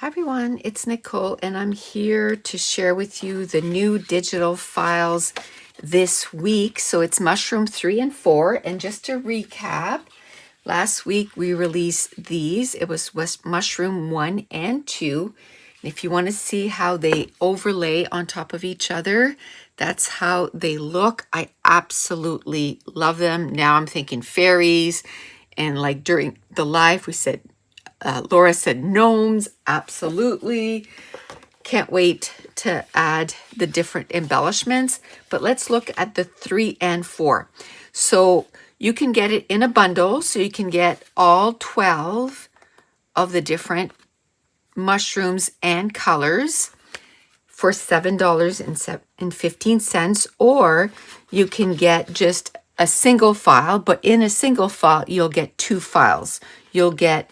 Hi everyone, it's Nicole and I'm here to share with you the new digital files this week. So it's Mushroom 3 and 4. And just to recap, last week we released these. It was Mushroom 1 and 2. And if you want to see how they overlay on top of each other, that's how they look. I absolutely love them. Now I'm thinking fairies. And like during the live, we said Laura said gnomes, absolutely. Can't wait to add the different embellishments. But let's look at the 3 and 4. So you can get it in a bundle. So you can get all 12 of the different mushrooms and colors for $7.15. Or you can get just a single file. But in a single file, you'll get 2 files. You'll get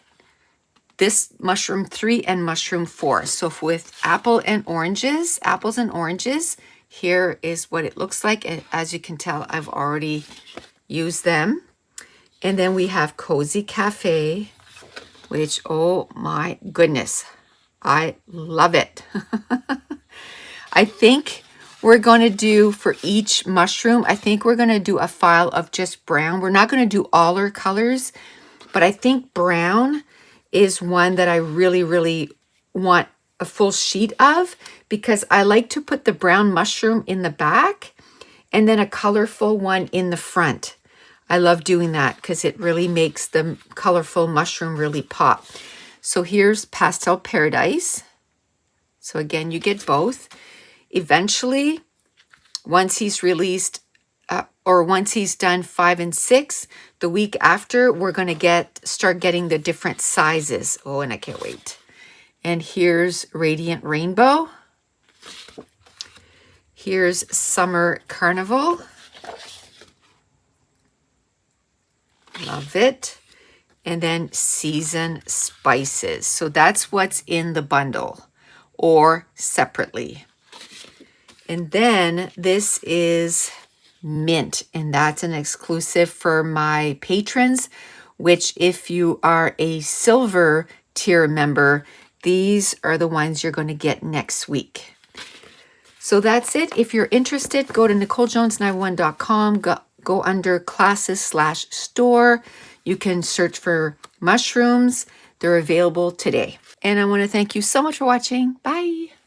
this Mushroom 3 and Mushroom 4. So with apples and oranges, here is what it looks like. And as you can tell, I've already used them. And then we have Cozy Cafe, which, oh my goodness, I love it. I think we're going to do for each mushroom, I think we're going to do a file of just brown. We're not going to do all our colors, but I think brown is one that I really want a full sheet of, because I like to put the brown mushroom in the back and then a colorful one in the front. I love doing that because it really makes the colorful mushroom really pop. So here's Pastel Paradise. So again, you get both. Eventually, once he's released or once he's done 5 and 6, the week after, we're going to start getting the different sizes. Oh, and I can't wait. And here's Radiant Rainbow. Here's Summer Carnival. Love it. And then Season Spices. So that's what's in the bundle or separately. And then this is Mint, and that's an exclusive for my patrons, which if you are a silver tier member, these are the ones you're going to get next week. So that's it. If you're interested, go to NicoleJones91.com, go under classes/store. You can search for mushrooms. They're available today. And I want to thank you so much for watching. Bye.